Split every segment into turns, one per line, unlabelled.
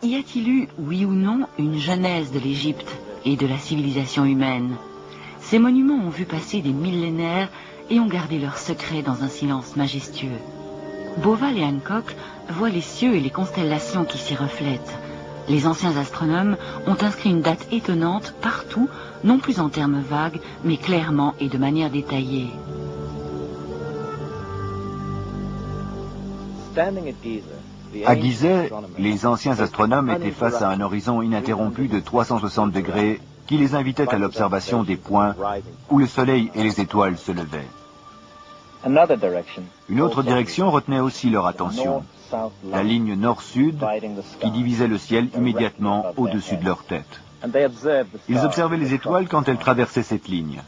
Y a-t-il eu, oui ou non, une genèse de l'Égypte et de la civilisation humaine? Ces monuments ont vu passer des millénaires et ont gardé leurs secrets dans un silence majestueux. Bauval et Hancock voient les cieux et les constellations qui s'y reflètent. Les anciens astronomes ont inscrit une date étonnante partout, non plus en termes vagues, mais clairement et de manière détaillée.
À Gizeh, les anciens astronomes étaient face à un horizon ininterrompu de 360 degrés qui les invitait à l'observation des points où le soleil et les étoiles se levaient. Une autre direction retenait aussi leur attention, la ligne nord-sud qui divisait le ciel immédiatement au-dessus de leur tête. Ils observaient les étoiles quand elles traversaient cette ligne.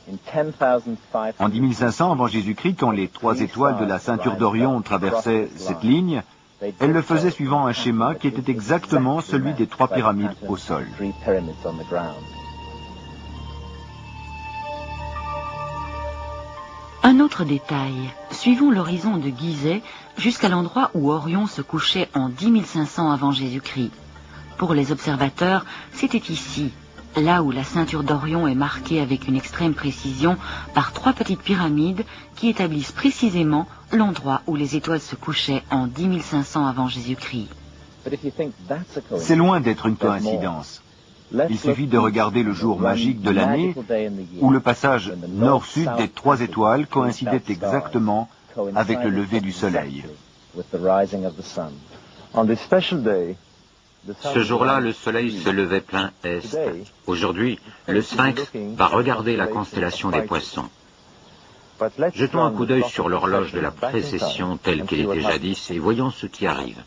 En 10 500 avant Jésus-Christ, quand les 3 étoiles de la ceinture d'Orion traversaient cette ligne, elles le faisaient suivant un schéma qui était exactement celui des 3 pyramides au sol.
Un autre détail, suivons l'horizon de Gizeh jusqu'à l'endroit où Orion se couchait en 10 500 avant Jésus-Christ. Pour les observateurs, c'était ici, là où la ceinture d'Orion est marquée avec une extrême précision par 3 petites pyramides qui établissent précisément l'endroit où les étoiles se couchaient en 10 500 avant Jésus-Christ.
C'est loin d'être une coïncidence. Il suffit de regarder le jour magique de l'année où le passage nord-sud des 3 étoiles coïncidait exactement avec le lever du soleil.
Ce jour-là, le soleil se levait plein est. Aujourd'hui, le Sphinx va regarder la constellation des poissons. Jetons un coup d'œil sur l'horloge de la précession telle qu'elle était jadis et voyons ce qui arrive.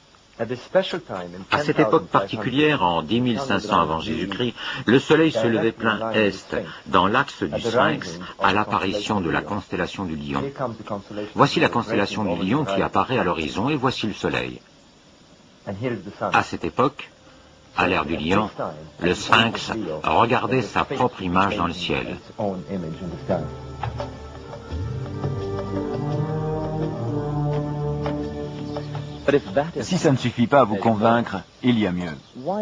À cette époque particulière, en 10 500 avant Jésus-Christ, le soleil se levait plein est, dans l'axe du Sphinx, à l'apparition de la constellation du Lion. Voici la constellation du Lion qui apparaît à l'horizon et voici le soleil. À cette époque, à l'ère du Lion, le Sphinx regardait sa propre image dans le ciel.
Si ça ne suffit pas à vous convaincre, il y a mieux.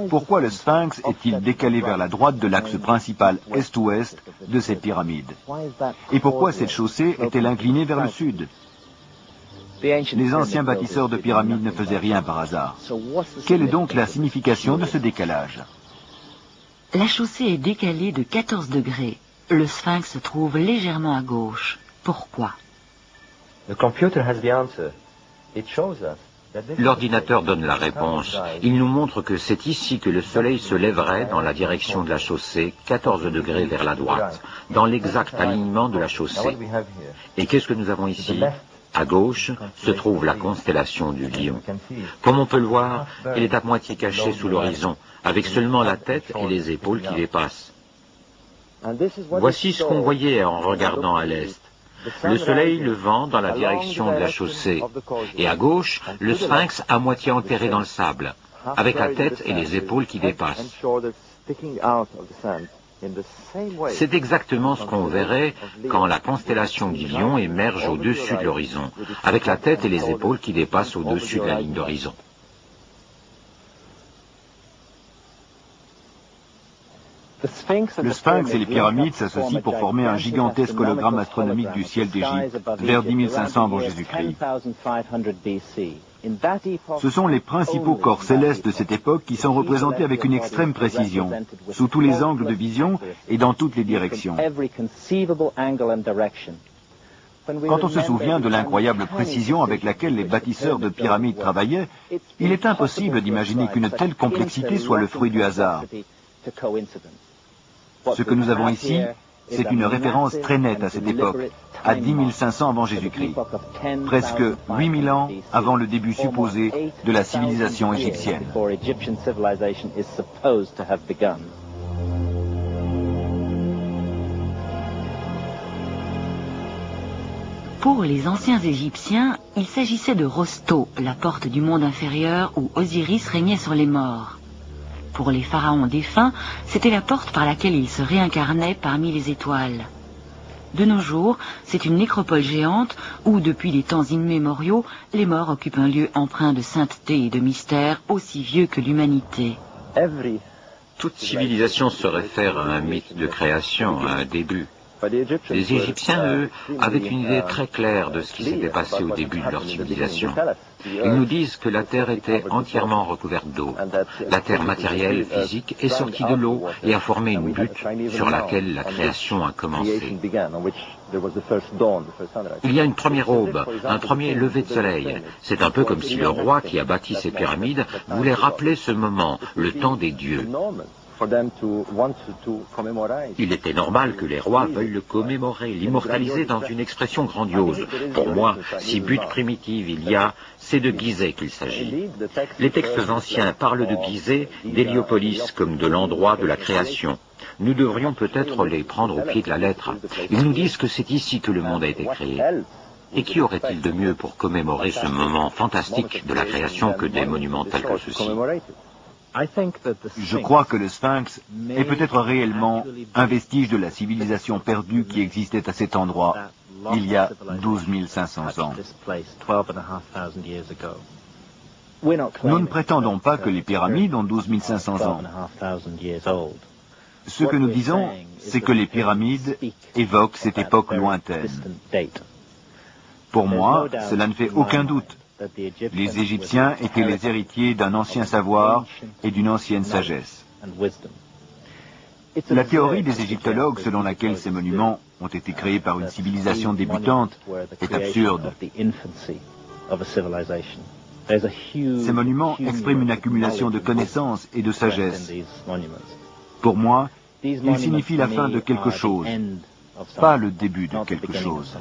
Pourquoi le Sphinx est-il décalé vers la droite de l'axe principal est-ouest de cette pyramide? Et pourquoi cette chaussée est-elle inclinée vers le sud? Les anciens bâtisseurs de pyramides ne faisaient rien par hasard. Quelle est donc la signification de ce décalage?
La chaussée est décalée de 14 degrés. Le Sphinx se trouve légèrement à gauche. Pourquoi?
L'ordinateur donne la réponse. Il nous montre que c'est ici que le soleil se lèverait dans la direction de la chaussée, 14 degrés vers la droite, dans l'exact alignement de la chaussée. Et qu'est-ce que nous avons ici? À gauche se trouve la constellation du Lion. Comme on peut le voir, elle est à moitié cachée sous l'horizon, avec seulement la tête et les épaules qui dépassent. Voici ce qu'on voyait en regardant à l'est. Le soleil levant dans la direction de la chaussée, et à gauche, le Sphinx à moitié enterré dans le sable, avec la tête et les épaules qui dépassent. C'est exactement ce qu'on verrait quand la constellation du Lion émerge au-dessus de l'horizon, avec la tête et les épaules qui dépassent au-dessus de la ligne d'horizon.
Le Sphinx et les pyramides s'associent pour former un gigantesque hologramme astronomique du ciel d'Égypte vers 10 500 avant Jésus-Christ. Ce sont les principaux corps célestes de cette époque qui sont représentés avec une extrême précision, sous tous les angles de vision et dans toutes les directions. Quand on se souvient de l'incroyable précision avec laquelle les bâtisseurs de pyramides travaillaient, il est impossible d'imaginer qu'une telle complexité soit le fruit du hasard. Ce que nous avons ici, c'est une référence très nette à cette époque, à 10 500 avant Jésus-Christ, presque 8000 ans avant le début supposé de la civilisation égyptienne.
Pour les anciens Égyptiens, il s'agissait de Rosto, la porte du monde inférieur où Osiris régnait sur les morts. Pour les pharaons défunts, c'était la porte par laquelle ils se réincarnaient parmi les étoiles. De nos jours, c'est une nécropole géante où, depuis des temps immémoriaux, les morts occupent un lieu empreint de sainteté et de mystère aussi vieux que l'humanité.
Toute civilisation se réfère à un mythe de création, à un début. Les Égyptiens, eux, avaient une idée très claire de ce qui s'était passé au début de leur civilisation. Ils nous disent que la Terre était entièrement recouverte d'eau. La Terre matérielle, physique, est sortie de l'eau et a formé une butte sur laquelle la création a commencé. Il y a une première aube, un premier lever de soleil. C'est un peu comme si le roi qui a bâti ces pyramides voulait rappeler ce moment, le temps des dieux. Il était normal que les rois veuillent le commémorer, l'immortaliser dans une expression grandiose. Pour moi, si but primitive il y a, c'est de Gizeh qu'il s'agit. Les textes anciens parlent de Gizeh, d'Héliopolis comme de l'endroit de la création. Nous devrions peut-être les prendre au pied de la lettre. Ils nous disent que c'est ici que le monde a été créé. Et qui aurait-il de mieux pour commémorer ce moment fantastique de la création que des monuments tels que ceux-ci ?
Je crois que le Sphinx est peut-être réellement un vestige de la civilisation perdue qui existait à cet endroit il y a 12 500 ans. Nous ne prétendons pas que les pyramides ont 12 500 ans. Ce que nous disons, c'est que les pyramides évoquent cette époque lointaine. Pour moi, cela ne fait aucun doute. Les Égyptiens étaient les héritiers d'un ancien savoir et d'une ancienne sagesse. La théorie des égyptologues selon laquelle ces monuments ont été créés par une civilisation débutante est absurde. Ces monuments expriment une accumulation de connaissances et de sagesse. Pour moi, ils signifient la fin de quelque chose, pas le début de quelque chose.